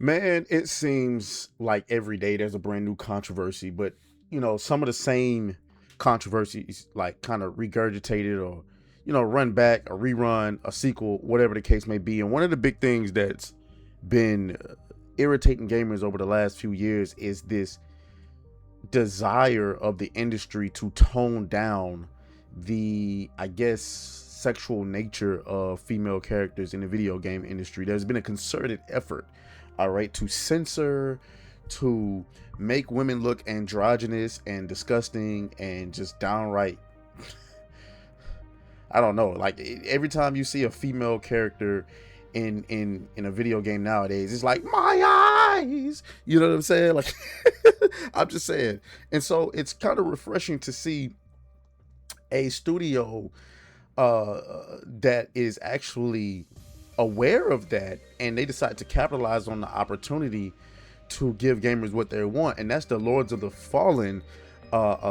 Man, it seems like every day there's a brand new controversy, but some of the same controversies like kind of regurgitated or run back, a rerun, a sequel, whatever the case may be. And one of the big things that's been irritating gamers over the last few years is this desire of the industry to tone down the, I guess, sexual nature of female characters in the video game industry. There's been a concerted effort, all right, to censor, to make women look androgynous and disgusting and just downright I don't know, like every time you see a female character in a video game nowadays, it's like my eyes, you know what I'm saying? Like I'm just saying. And so it's kind of refreshing to see a studio that is actually aware of that, and they decide to capitalize on the opportunity to give gamers what they want, and that's the Lords of the Fallen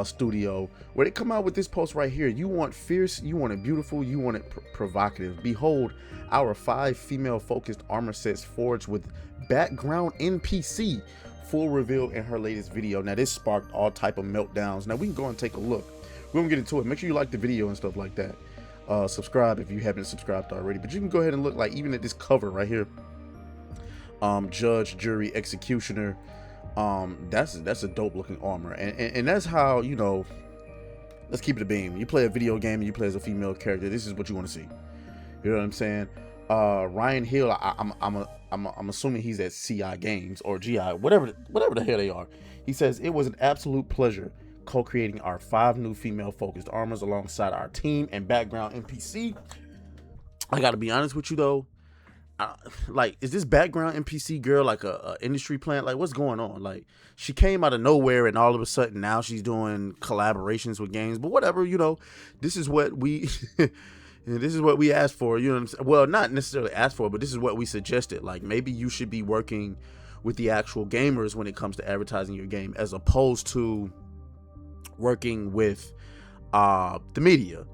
studio, where they come out with this post right here. You want fierce, you want it beautiful, you want it provocative. Behold our 5 female focused armor sets forged with background NPC. Full reveal in her latest video. Now this sparked all type of meltdowns. Now we can go and take a look. We're gonna get into it. Make sure you like the video and stuff like that. Subscribe if you haven't subscribed already, but you can go ahead and look, like, even at this cover right here. Judge, jury, executioner. That's a dope looking armor, and that's how, let's keep it a beam. You play a video game and you play as a female character, this is what you want to see. You know what I'm saying? Ryan Hill, I'm assuming he's at CI Games or GI, whatever the hell they are. He says it was an absolute pleasure co-creating our 5 new female focused armors alongside our team and background NPC. I gotta be honest with you though, like, is this background NPC girl like a industry plant? Like, what's going on? Like, she came out of nowhere and all of a sudden now she's doing collaborations with games. But whatever, this is what we this is what we asked for. You know what I'm saying? Well, not necessarily asked for, but this is what we suggested. Like, maybe you should be working with the actual gamers when it comes to advertising your game, as opposed to working with the media.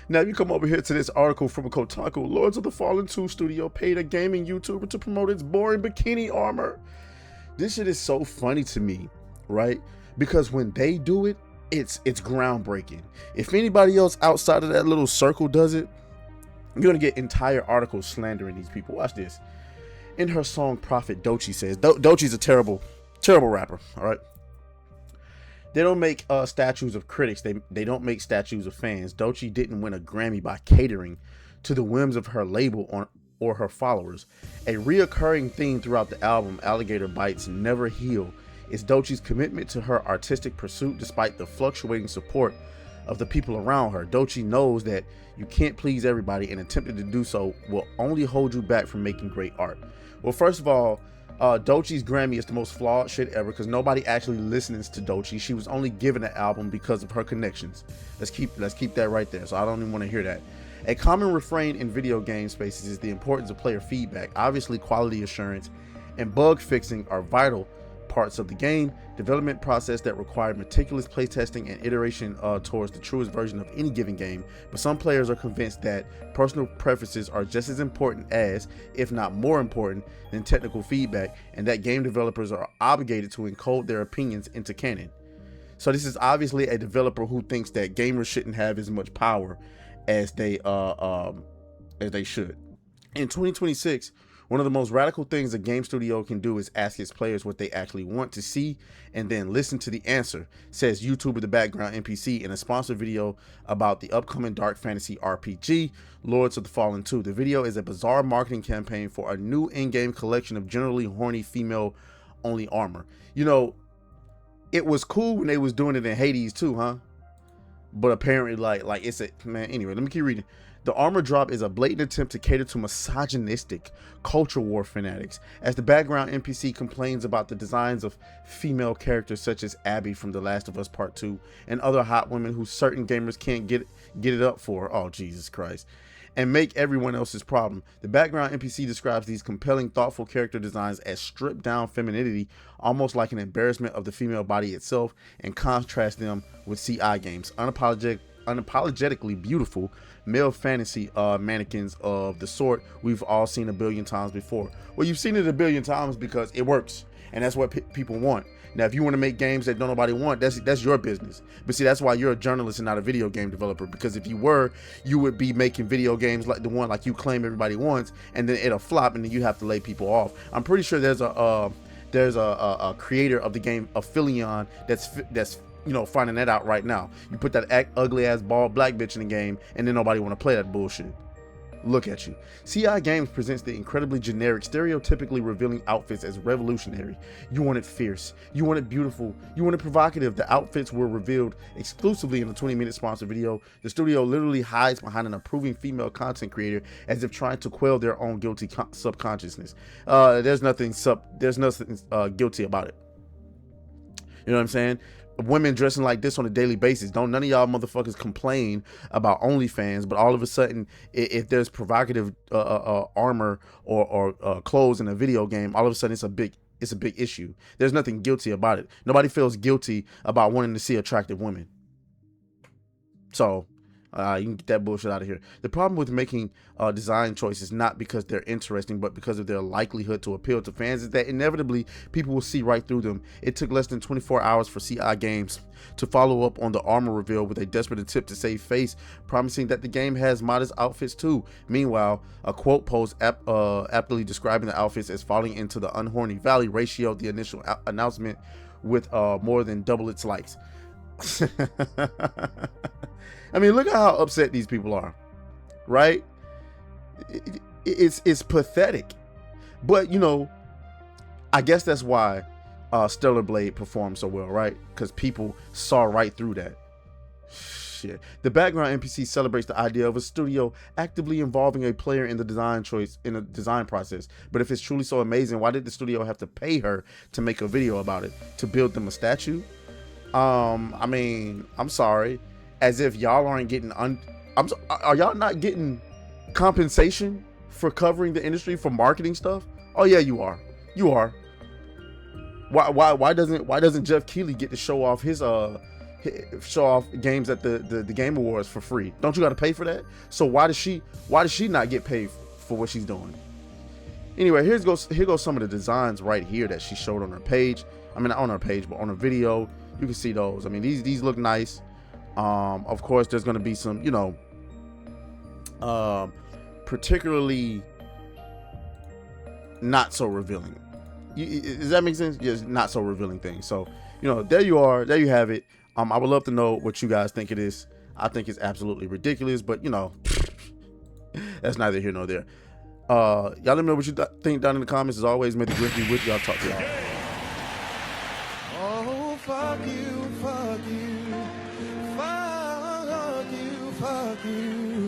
Now, you come over here to this article from Kotaku. Lords of the Fallen 2 studio paid a gaming YouTuber to promote its boring bikini armor. This shit is so funny to me, right? Because when they do it, it's groundbreaking. If anybody else outside of that little circle does it, you're gonna get entire articles slandering these people. Watch this. In her song Prophet, Doechii says, Doechii's a terrible rapper, all right? They don't make statues of critics. They don't make statues of fans. Doechii didn't win a Grammy by catering to the whims of her label or her followers. A reoccurring theme throughout the album, Alligator Bites Never Heal, is Doechii's commitment to her artistic pursuit despite the fluctuating support of the people around her. Doechii knows that you can't please everybody, and attempting to do so will only hold you back from making great art. Well, first of all, Doechii's Grammy is the most flawed shit ever, because nobody actually listens to Doechii. She was only given an album because of her connections. Let's keep that right there. So I don't even want to hear that. A common refrain in video game spaces is the importance of player feedback. Obviously, quality assurance and bug fixing are vital parts of the game development process that require meticulous playtesting and iteration towards the truest version of any given game. But some players are convinced that personal preferences are just as important as, if not more important, than technical feedback, and that game developers are obligated to encode their opinions into canon. So this is obviously a developer who thinks that gamers shouldn't have as much power as they should. In 2026, one of the most radical things a game studio can do is ask its players what they actually want to see and then listen to the answer, says YouTuber The Background NPC in a sponsored video about the upcoming dark fantasy RPG, Lords of the Fallen 2. The video is a bizarre marketing campaign for a new in-game collection of generally horny female-only armor. It was cool when they was doing it in Hades too, huh? But apparently, like it's a, man, anyway, let me keep reading. The armor drop is a blatant attempt to cater to misogynistic culture war fanatics, as the background NPC complains about the designs of female characters such as Abby from The Last of Us Part 2 and other hot women who certain gamers can't get it up for. Oh, Jesus Christ. And make everyone else's problem. The background NPC describes these compelling, thoughtful character designs as stripped down femininity, almost like an embarrassment of the female body itself, and contrasts them with CI games, unapologetically beautiful male fantasy mannequins of the sort we've all seen a billion times before. Well, you've seen it a billion times because it works, and that's what people want. Now, if you want to make games that don't nobody want, that's your business. But see, that's why you're a journalist and not a video game developer. Because if you were, you would be making video games like the one like you claim everybody wants, and then it'll flop, and then you have to lay people off. I'm pretty sure there's a creator of the game Aphelion that's finding that out right now. You put that ugly ass bald black bitch in the game, and then nobody want to play that bullshit. Look at you. CI Games presents the incredibly generic, stereotypically revealing outfits as revolutionary. You want it fierce. You want it beautiful. You want it provocative. The outfits were revealed exclusively in the 20-minute sponsored video. The studio literally hides behind an approving female content creator as if trying to quell their own guilty subconsciousness. There's nothing guilty about it. You know what I'm saying? Women dressing like this on a daily basis. Don't none of y'all motherfuckers complain about OnlyFans, but all of a sudden, if there's provocative armor or clothes in a video game, all of a sudden it's a big issue. There's nothing guilty about it. Nobody feels guilty about wanting to see attractive women. So you can get that bullshit out of here. The problem with making design choices not because they're interesting, but because of their likelihood to appeal to fans, is that inevitably people will see right through them. It took less than 24 hours for CI Games to follow up on the armor reveal with a desperate attempt to save face, promising that the game has modest outfits too. Meanwhile, a quote post aptly describing the outfits as falling into the unhorny valley ratioed the initial announcement with more than double its likes. I mean, look at how upset these people are, right? It's pathetic. But, I guess that's why Stellar Blade performed so well, right? Because people saw right through that. Shit. The background NPC celebrates the idea of a studio actively involving a player in the design process. But if it's truly so amazing, why did the studio have to pay her to make a video about it? To build them a statue? I mean, I'm sorry. As if y'all aren't getting are y'all not getting compensation for covering the industry for marketing stuff? Oh yeah, you are. You are. Why doesn't Jeff Keighley get to show off his games at the Game Awards for free? Don't you got to pay for that? So why does she not get paid for what she's doing? Anyway, here goes some of the designs right here that she showed on her page. I mean, not on her page, but on her video. You can see those. I mean, these look nice. Of course, there's going to be some, particularly not so revealing. Does that make sense? Yes, not so revealing things. So, there you are. There you have it. I would love to know what you guys think it is. I think it's absolutely ridiculous, but that's neither here nor there. Y'all let me know what you think down in the comments. As always, may the Grifter be with y'all. Talk to y'all. Oh, fuck you, fuck you, fuck you, fuck you.